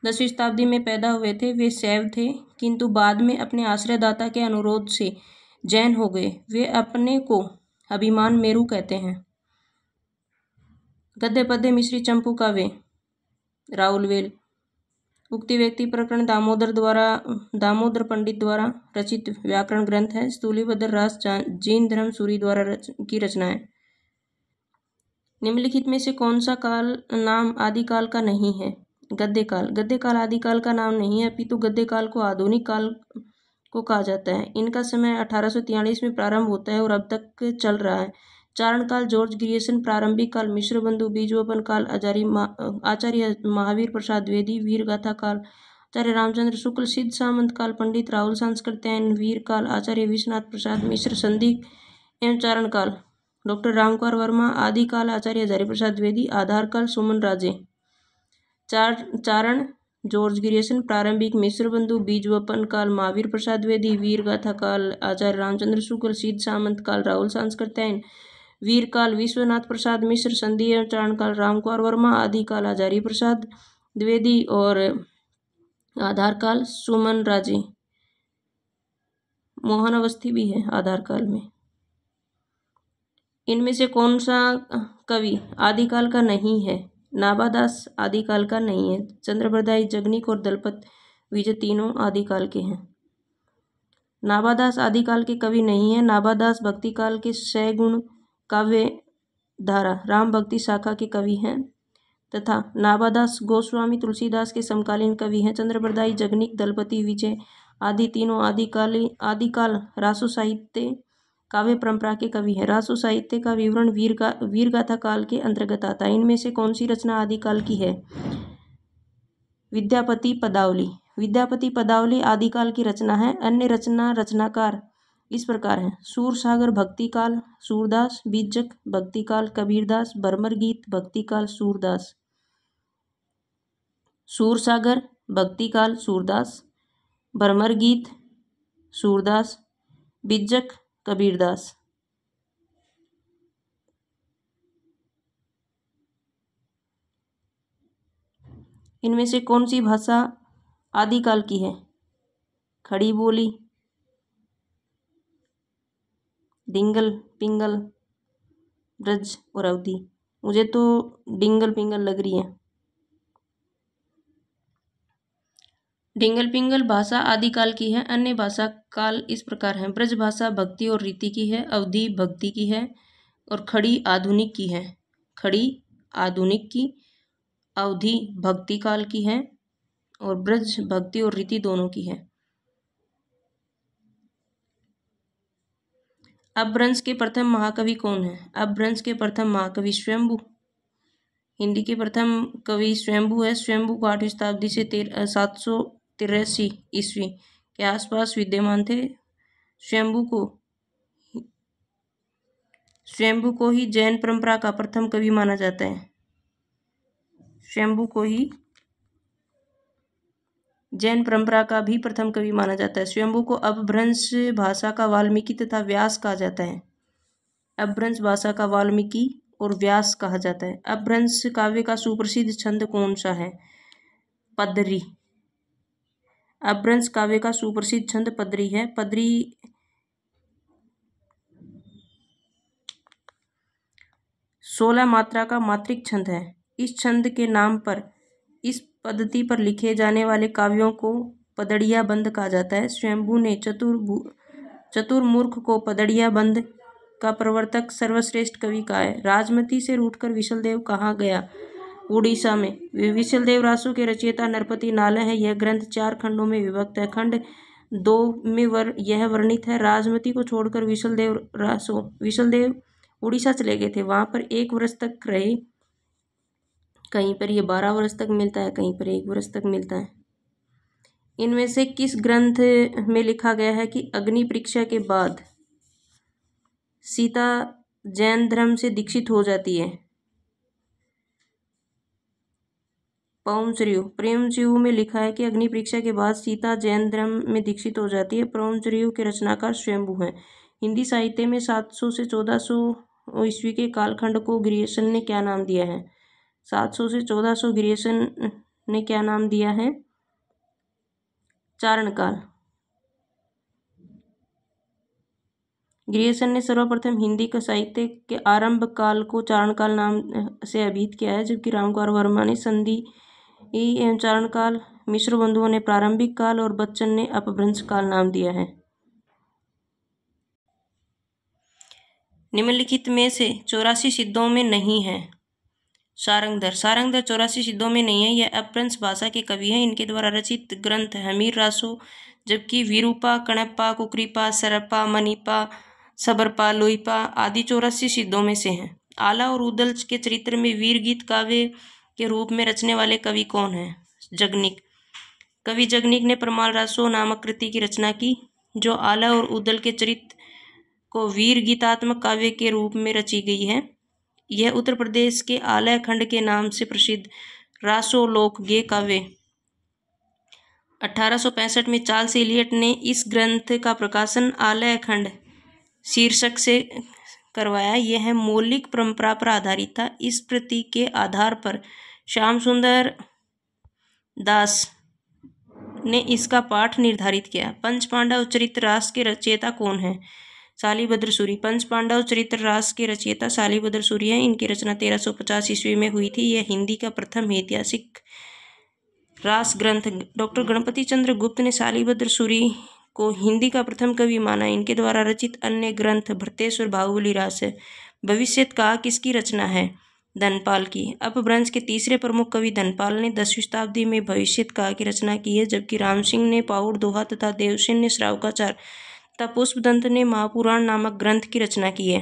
10वीं शताब्दी में पैदा हुए थे। वे शैव थे किंतु बाद में अपने आश्रयदाता के अनुरोध से जैन हो गए। वे अपने को अभिमान मेरु कहते हैं। गद्य पद्य मिश्री चंपू काव्य राउलवेल। उक्ति व्यक्ति प्रकरण दामोदर पंडित द्वारा रचित व्याकरण ग्रंथ है। स्थूलीभद्र रास जैन धर्म सूरी द्वारा की रचना है। निम्नलिखित में से कौन सा काल नाम आदिकाल का नहीं है? गद्यकाल। गद्यकाल आदिकाल का नाम नहीं है अपितु गद्यकाल को आधुनिक काल को कहा जाता है। इनका समय 1843 में प्रारंभ होता है और अब तक चल रहा है। चारण काल जॉर्ज ग्रियर्सन, प्रारंभिक काल मिश्र बंधु, बीजोपन काल आचार्य महावीर प्रसाद द्विवेदी, वीर गाथा काल आचार्य रामचंद्र शुक्ल, सिद्ध सामंत काल पंडित राहुल सांस्कृत्यायन, वीर काल आचार्य विश्वनाथ प्रसाद मिश्र, संधि एवं चारण काल डॉक्टर रामकुमार वर्मा, आदि काल आचार्य हजारी प्रसाद द्विवेदी, आधार काल सुमन राजे। चारण जॉर्ज ग्रियर्सन, प्रारंभिक मिश्र बंधु, बीजवपन काल महावीर प्रसाद द्विवेदी, वीर गाथा काल आचार्य रामचंद्र शुक्ल, सिद्ध सामंत काल राहुल सांस्कृत्यायन, वीर काल विश्वनाथ प्रसाद मिश्र, संधि एवं चारण काल रामकुमार वर्मा, आदि काल हजारी प्रसाद द्विवेदी और आधार काल सुमन राजे। मोहन अवस्थी भी है आधार काल में। इनमें से कौन सा कवि आदिकाल का नहीं है? नाभादास आदिकाल का नहीं है। चंद्रप्रदाई, जगनिक और दलपत विजय तीनों आदिकाल के हैं। नाभादास आदिकाल के कवि नहीं है। नाभादास भक्ति काल के सैगुण काव्य धारा राम भक्ति शाखा के कवि हैं तथा नाभादास गोस्वामी तुलसीदास के समकालीन कवि हैं। चंद्रप्रदाई, जगनिक, दलपति विजय आदि तीनों आदिकाल रासो साहित्य काव्य परंपरा के कवि हैं। रासो साहित्य का विवरण वीरगाथा काल के अंतर्गत आता है। इनमें से कौन सी रचना आदिकाल की है? विद्यापति पदावली। विद्यापति पदावली आदिकाल की रचना है। अन्य रचनाकार इस प्रकार हैं: सूरसागर भक्तिकाल सूरदास, बीजक भक्तिकाल कबीरदास, भरमर गीत भक्तिकाल सूरदास। सूरसागर भक्तिकाल सूरदास, भरमर गीत सूरदास, बीजक कबीरदास। इनमें से कौन सी भाषा आदिकाल की है? खड़ी बोली, डिंगल पिंगल, ब्रज और अवधी। मुझे तो डिंगल पिंगल लग रही है। डिंगल पिंगल भाषा आदिकाल की है। अन्य भाषा काल इस प्रकार हैं: ब्रज भाषा भक्ति और रीति की है, अवधी भक्ति की है और खड़ी आधुनिक की है। खड़ी आधुनिक की, अवधी भक्ति काल की है और ब्रज भक्ति और रीति दोनों की है। अपभ्रंश के प्रथम महाकवि कौन है? अपभ्रंश के प्रथम महाकवि स्वयंभू। हिंदी के प्रथम कवि स्वयंभू है। स्वयंभू को 8वीं शताब्दी से 783 ईस्वी के आसपास विद्यमान थे। स्वयंभू को ही जैन परंपरा का प्रथम कवि माना जाता है। स्वयंभू को ही जैन परंपरा का भी प्रथम कवि माना जाता है। स्वयंभू को अपभ्रंश भाषा का वाल्मीकि तथा व्यास कहा जाता है। अपभ्रंश भाषा का वाल्मीकि और व्यास कहा जाता है। अपभ्रंश काव्य का सुप्रसिद्ध छंद कौन सा है? पदरी। अपभ्रंश काव्य का सुप्रसिद्ध छंद पदरी है। पदरी 16 मात्रा का मात्रिक छंद है। इस छंद के नाम पर इस पद्धति पर लिखे जाने वाले काव्यों को पदड़िया बंद कहा जाता है? स्वयंभू ने चतुर्मूर्ख को पदड़िया बंद का प्रवर्तक सर्वश्रेष्ठ कवि कहा है? राजमती से रूठकर विशलदेव कहाँ गया? उड़ीसा में। विशलदेव रासो के रचयिता नरपति नाल है। यह ग्रंथ 4 खंडों में विभक्त है। खंड 2 में यह वर्णित है, राजमती को छोड़कर विशलदेव उड़ीसा चले गए थे। वहां पर 1 वर्ष तक रहे। कहीं पर यह 12 वर्ष तक मिलता है, कहीं पर 1 वर्ष तक मिलता है। इनमें से किस ग्रंथ में लिखा गया है कि अग्नि परीक्षा के बाद सीता जैन धर्म से दीक्षित हो जाती है? पौंसर्यू में लिखा है कि अग्नि परीक्षा के बाद सीता जैन धर्म में दीक्षित हो जाती है। पौंसर्यू के रचनाकार स्वयंभू हैं। हिंदी साहित्य में 700 से 1400 ईस्वी के कालखंड को ग्रियर्सन ने क्या नाम दिया है? 700 से 1400 ग्रियर्सन ने क्या नाम दिया है? चारणकाल। ग्रियर्सन ने सर्वप्रथम हिंदी का साहित्य के आरंभ काल को चारणकाल नाम से अभिहित किया है, जबकि रामकुमार वर्मा ने संधि एवं चारणकाल, मिश्र बंधुओं ने प्रारंभिक काल और बच्चन ने अपभ्रंश काल नाम दिया है। निम्नलिखित में से 84 सिद्धों में नहीं है। सारंगधर 84 सिद्धों में नहीं है। यह अपभ्रंश भाषा के कवि हैं। इनके द्वारा रचित ग्रंथ हमीर रासो, जबकि विरूपा, कणप्पा, कुकरीपा, सरप्पा, मणिपा, सबरपा, लोईपा आदि 84 सिद्धों में से हैं। आला और उदल के चरित्र में वीर गीत काव्य के रूप में रचने वाले कवि कौन हैं? जगनिक। कवि जगनिक ने परमाल रासो नामक कृति की रचना की, जो आला और उदल के चरित्र को वीर गीतात्मक काव्य के रूप में रची गई है। यह उत्तर प्रदेश के आलय खंड के नाम से प्रसिद्ध रासो लोक गेय काव्य 1865 में चार्ल्स एलियट ने इस ग्रंथ का प्रकाशन आलय खंड शीर्षक से करवाया। यह मौलिक परंपरा पर आधारित था। इस प्रति के आधार पर श्याम सुंदर दास ने इसका पाठ निर्धारित किया। पंच पांडव चरित्र रास के रचयिता कौन है? शालिभद्र सूरी। पंच पांडव चरित्र रास के रचयिता शालिभद्र सूरी हैं। इनकी रचना 1350 ईस्वी में हुई थी। यह हिंदी का प्रथम ऐतिहासिक रास ग्रंथ। डॉक्टर गणपति चंद्र गुप्त ने शालिभद्र सूरी को हिंदी का प्रथम कवि माना। इनके द्वारा रचित अन्य ग्रंथ भरतेश्वर, बाहुबली रास है। भविष्यत काल किसकी रचना है? धनपाल की। अपभ्रंश के तीसरे प्रमुख कवि धनपाल ने 10वीं शताब्दी में भविष्यत काल की रचना की है, जबकि राम सिंह ने पाहुड़ दोहा तथा देवसेन ने श्रावकाचार तथा पुष्पदंत ने महापुराण नामक ग्रंथ की रचना की है।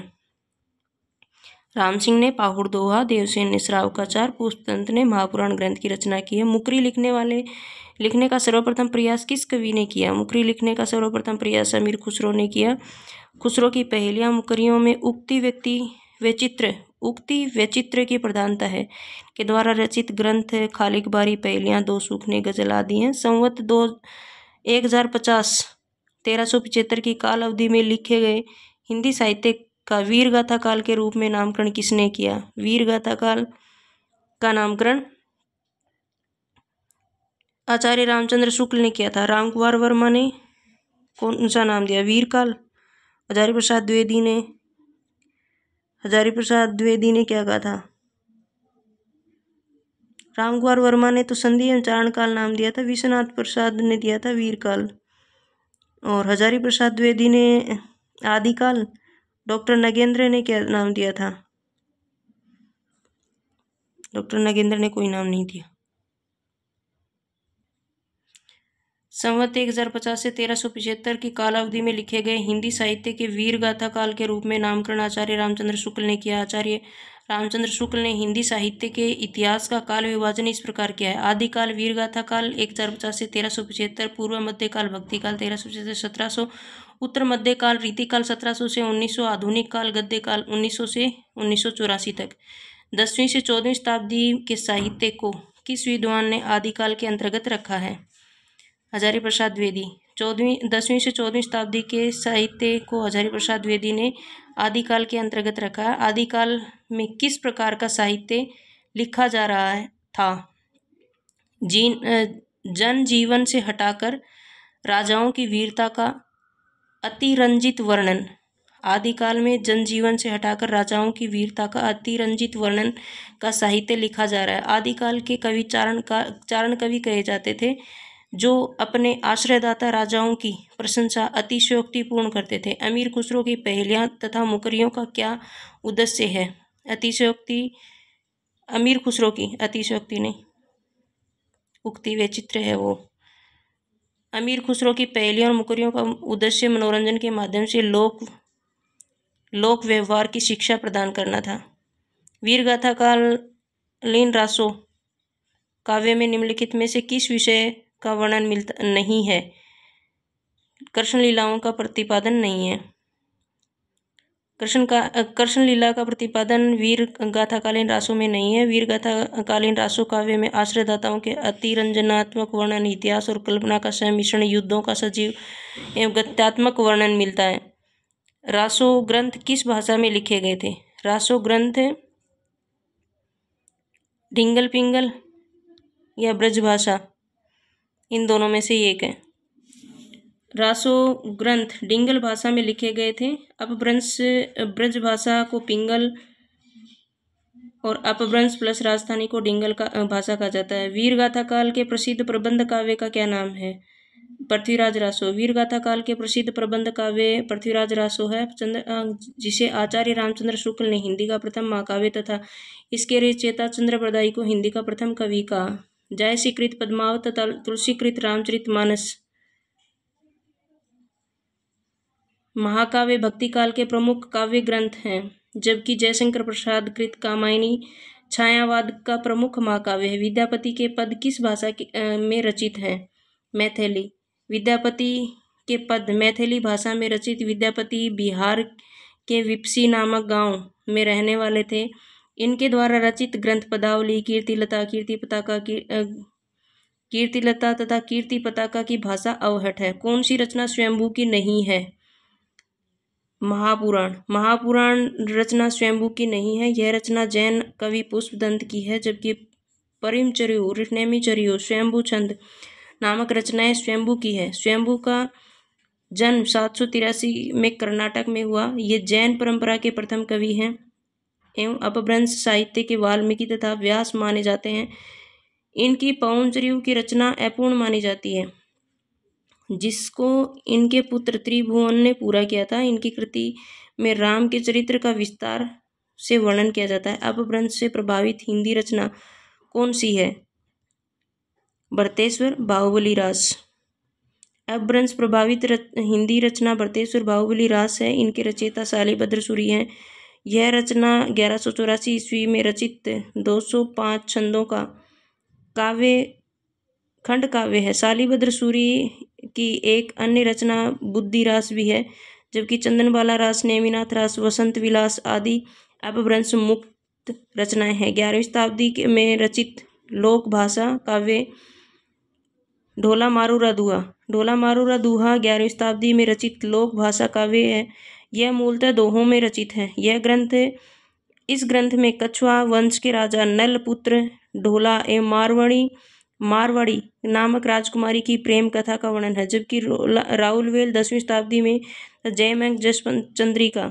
राम सिंह ने पाहुड़ दोहा, देवसेन ने श्रावकाचार, पुष्पदंत ने महापुराण ग्रंथ की रचना की है। मुकरी लिखने का सर्वप्रथम प्रयास किस कवि ने किया? मुकरी लिखने का सर्वप्रथम प्रयास अमीर खुसरो ने किया। खुसरो की पहेलियां मुकरियों में उक्ति वैचित्र की प्रधानता है। के द्वारा रचित ग्रंथ खालिक बारी, पहेलियां, 2 सूखने, गजल आदि हैं। संवत 1050 1375 की काल अवधि में लिखे गए हिंदी साहित्य का वीर गाथा काल के रूप में नामकरण किसने किया? वीर गाथा काल का नामकरण आचार्य रामचंद्र शुक्ल ने किया था। रामकुमार वर्मा ने कौन सा नाम दिया? वीर काल। हजारी प्रसाद द्विवेदी ने क्या कहा था? रामकुमार वर्मा ने तो संधि एवं चारण काल नाम दिया था। विश्वनाथ प्रसाद ने दिया था वीर काल। और हजारी प्रसाद द्विवेदी ने आदिकाल। डॉक्टर नगेंद्र ने क्या नाम दिया था? डॉक्टर नगेंद्र ने कोई नाम नहीं दिया। संवत 1050 से 1375 की कालावधि में लिखे गए हिंदी साहित्य के वीर गाथा काल के रूप में नामकरण आचार्य रामचंद्र शुक्ल ने किया। आचार्य रामचंद्र शुक्ल ने हिंदी साहित्य के इतिहास का काल विभाजन इस प्रकार किया है। आदिकाल वीर गाथा काल 1050 से 1375, पूर्व मध्यकाल भक्तिकाल 1375 से 1700, उत्तर मध्यकाल रीतिकाल 1700 से 1900, आधुनिक काल गद्य काल 1900 से 1984 तक। 10वीं से 14वीं शताब्दी के साहित्य को किस विद्वान ने आदिकाल के अंतर्गत रखा है? हजारी प्रसाद द्विवेदी। 10वीं से 14वीं शताब्दी के साहित्य को हजारी प्रसाद द्विवेदी ने आदिकाल के अंतर्गत रखा है। आदिकाल में किस प्रकार का साहित्य लिखा जा रहा था? जन जीवन से हटाकर राजाओं की वीरता का अतिरंजित वर्णन। आदिकाल में जनजीवन से हटाकर राजाओं की वीरता का अतिरंजित वर्णन का साहित्य लिखा जा रहा है। आदिकाल के कवि चारण कवि कहे जाते थे। जो अपने आश्रयदाता राजाओं की प्रशंसा अतिशयोक्तिपूर्ण करते थे। अमीर खुसरो की पहेलियाँ तथा मुकरियों का क्या उद्देश्य है? अतिशयोक्ति, अमीर खुसरो की, अतिशयोक्ति नहीं, उक्ति वैचित्र है वो। अमीर खुसरो की पहेलियों और मुकरियों का उद्देश्य मनोरंजन के माध्यम से लोक व्यवहार की शिक्षा प्रदान करना था। वीरगाथा कालीन रासो काव्य में निम्नलिखित में से किस विषय का वर्णन मिलता नहीं है? कृष्ण लीलाओं का प्रतिपादन नहीं है। कृष्ण लीला का प्रतिपादन वीर गाथाकालीन रासों में नहीं है। वीर गाथाकालीन रासो काव्य में आश्रयदाताओं के अतिरंजनात्मक वर्णन, इतिहास और कल्पना का सम्मिश्रण, युद्धों का सजीव एवं गत्यात्मक वर्णन मिलता है। रासो ग्रंथ किस भाषा में लिखे गए थे? रासो ग्रंथ ढिंगल पिंगल या ब्रज भाषा, इन दोनों में से एक है। रासो ग्रंथ डिंगल भाषा में लिखे गए थे। अपभ्रंश ब्रज भाषा को पिंगल और अपभ्रंश प्लस राजस्थानी को डिंगल का भाषा कहा जाता है। वीरगाथा काल के प्रसिद्ध प्रबंध काव्य का क्या नाम है? पृथ्वीराज रासो। वीरगाथा काल के प्रसिद्ध प्रबंध काव्य पृथ्वीराज रासो है, जिसे आचार्य रामचंद्र शुक्ल ने हिंदी का प्रथम महाकाव्य तथा इसके रचयिता चंद्रप्रदायी को हिंदी का प्रथम कवि कहा। जयसीकृत पद्मावत तथा तुलसीकृत रामचरितमानस महाकाव्य भक्ति काल के प्रमुख काव्य ग्रंथ हैं, जबकि जयशंकर प्रसाद कृत कामायनी छायावाद का प्रमुख महाकाव्य है। विद्यापति के पद किस भाषा में रचित हैं? मैथिली। विद्यापति के पद मैथिली भाषा में रचित। विद्यापति बिहार के विपसी नामक गांव में रहने वाले थे। इनके द्वारा रचित ग्रंथ पदावली, कीर्तिलता, कीर्तिलता तथा कीर्ति पताका की भाषा अवहट है। कौन सी रचना स्वयंभू की नहीं है? महापुराण। महापुराण रचना स्वयंभू की नहीं है। यह रचना जैन कवि पुष्पदंत की है, जबकि परिमचर्यु, ऋष्णेमीचर्यु, स्वयंभू छंद नामक रचनाएं स्वयंभू की है। स्वयंभू का जन्म 783 में कर्नाटक में हुआ। ये जैन परंपरा के प्रथम कवि हैं एवं अपभ्रंश साहित्य के वाल्मीकि तथा व्यास माने जाते हैं। इनकी पवनचर्यु की रचना अपूर्ण मानी जाती है, जिसको इनके पुत्र त्रिभुवन ने पूरा किया था। इनकी कृति में राम के चरित्र का विस्तार से वर्णन किया जाता है। अपभ्रंश से प्रभावित हिंदी रचना कौन सी है? भरतेश्वर, बाहुबली रास। अपभ्रंश प्रभावित हिंदी रचना भरतेश्वर बाहुबली रास है। इनके रचयिता शालिभद्र सूरी हैं। यह रचना 1184 ईस्वी में रचित 205 छंदों का खंड काव्य है। शालिभद्र सूरी की एक अन्य रचना बुद्धि रास भी है, जबकि चंदनबाला रास, नेमिनाथ रास, वसंत विलास आदि अपभ्रंश मुक्त रचनाएं हैं। 11वीं शताब्दी में रचित लोक भाषा काव्य ढोला मारूरा दुहा। ढोला मारूरा दुहा 11वीं शताब्दी में रचित लोक भाषा काव्य है। यह मूलतः दोहों में रचित है। इस ग्रंथ में कछवा वंश के राजा नल पुत्र ढोला एवं मारवाड़ी नामक राजकुमारी की प्रेम कथा का वर्णन है, जबकि राउलवेल 10वीं शताब्दी में जयमंग जसवंत चंद्रिका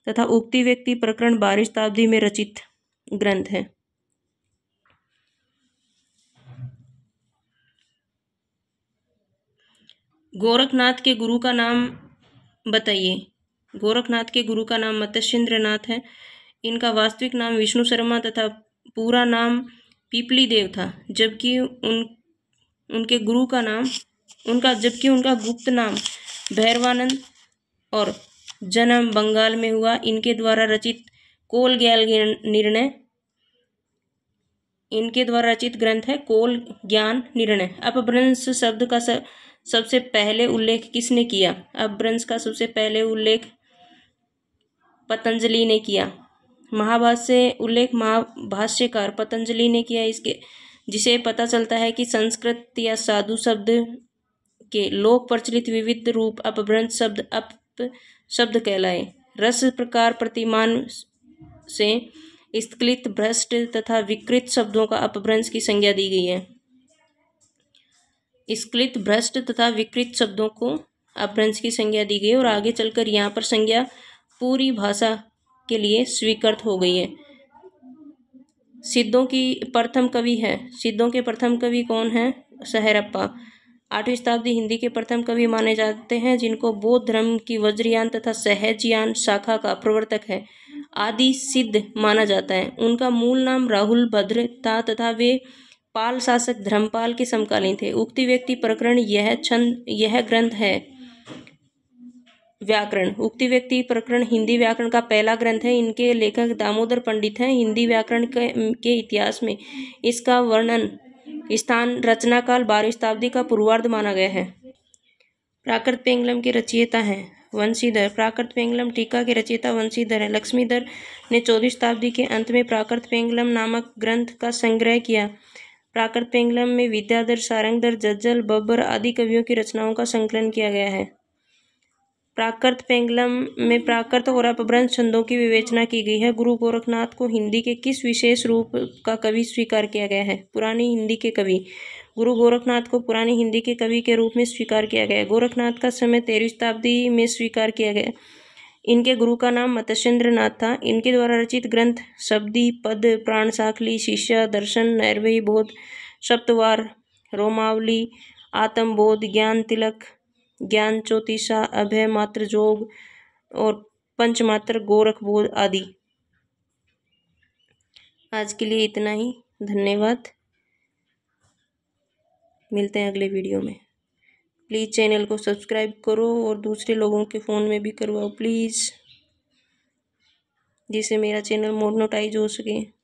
तथा उक्ति व्यक्ति प्रकरण 12वीं शताब्दी में रचित ग्रंथ है। गोरखनाथ के गुरु का नाम बताइए। गोरखनाथ के गुरु का नाम मत्स्येंद्र नाथ है। इनका वास्तविक नाम विष्णु शर्मा तथा पूरा नाम पीपली देव था, जबकि उनके गुरु का नाम उनका गुप्त नाम भैरवानंद और जन्म बंगाल में हुआ। इनके द्वारा रचित ग्रंथ है कोल ज्ञान निर्णय। अपभ्रंश शब्द का सबसे पहले उल्लेख किसने किया? अपभ्रंश का सबसे पहले उल्लेख पतंजलि ने किया। महाभाष्य उल्लेख महाभाष्यकार पतंजलि ने किया, जिसे पता चलता है कि संस्कृत या साधु शब्द के लोक प्रचलित विविध रूप अपभ्रंश शब्द कहलाए। रस प्रकार प्रतिमान से स्खलित, भ्रष्ट तथा विकृत शब्दों का अपभ्रंश की संज्ञा दी गई है। स्खलित, भ्रष्ट तथा विकृत शब्दों को अपभ्रंश की संज्ञा दी गई और आगे चलकर यहाँ पर संज्ञा पूरी भाषा के लिए स्वीकृत हो गई है। सिद्धों के प्रथम कवि कौन है? सहरप्पा। 8वीं शताब्दी हिंदी के प्रथम कवि माने जाते हैं, जिनको बौद्ध धर्म की वज्रयान तथा सहजयान शाखा का प्रवर्तक है आदि सिद्ध माना जाता है। उनका मूल नाम राहुल भद्र था तथा वे पाल शासक धर्मपाल के समकालीन थे। उक्ति व्यक्ति प्रकरण यह ग्रंथ है व्याकरण। उक्ति व्यक्ति प्रकरण हिंदी व्याकरण का पहला ग्रंथ है। इनके लेखक दामोदर पंडित हैं। हिंदी व्याकरण के इतिहास में इसका वर्णन स्थान रचना काल 12वीं शताब्दी का पूर्वार्ध माना गया है। प्राकृत पेंगलम के रचयिता हैं वंशीधर। प्राकृत पेंगलम टीका के रचयिता वंशीधर है। लक्ष्मीधर ने 14वीं शताब्दी के अंत में प्राकृत पेंगलम नामक ग्रंथ का संग्रह किया। प्राकृत पेंगलम में विद्याधर, सारंगधर, जज्जल, बब्बर आदि कवियों की रचनाओं का संकलन किया गया है। प्राकृत पेंगलम में प्राकृत और अपभ्रंश छंदों की विवेचना की गई है। गुरु गोरखनाथ को हिंदी के किस विशेष रूप का कवि स्वीकार किया गया है? पुरानी हिंदी के कवि। गुरु गोरखनाथ को पुरानी हिंदी के कवि के रूप में स्वीकार किया गया। गोरखनाथ का समय 13वीं शताब्दी में स्वीकार किया गया। इनके गुरु का नाम मत्स्येंद्र नाथ था। इनके द्वारा रचित ग्रंथ शब्दी, पद, प्राण साखली, शिष्य दर्शन, नैर्वयी बोध, सप्तवार, रोमावली, आत्मबोध, ज्ञान तिलक, ज्ञान ज्योतिषा, अभय मात्र जोग और पंचमात्र गोरख बोध आदि। आज के लिए इतना ही। धन्यवाद। मिलते हैं अगले वीडियो में। प्लीज़ चैनल को सब्सक्राइब करो और दूसरे लोगों के फ़ोन में भी करवाओ प्लीज़, जिससे मेरा चैनल मोनेटाइज हो सके।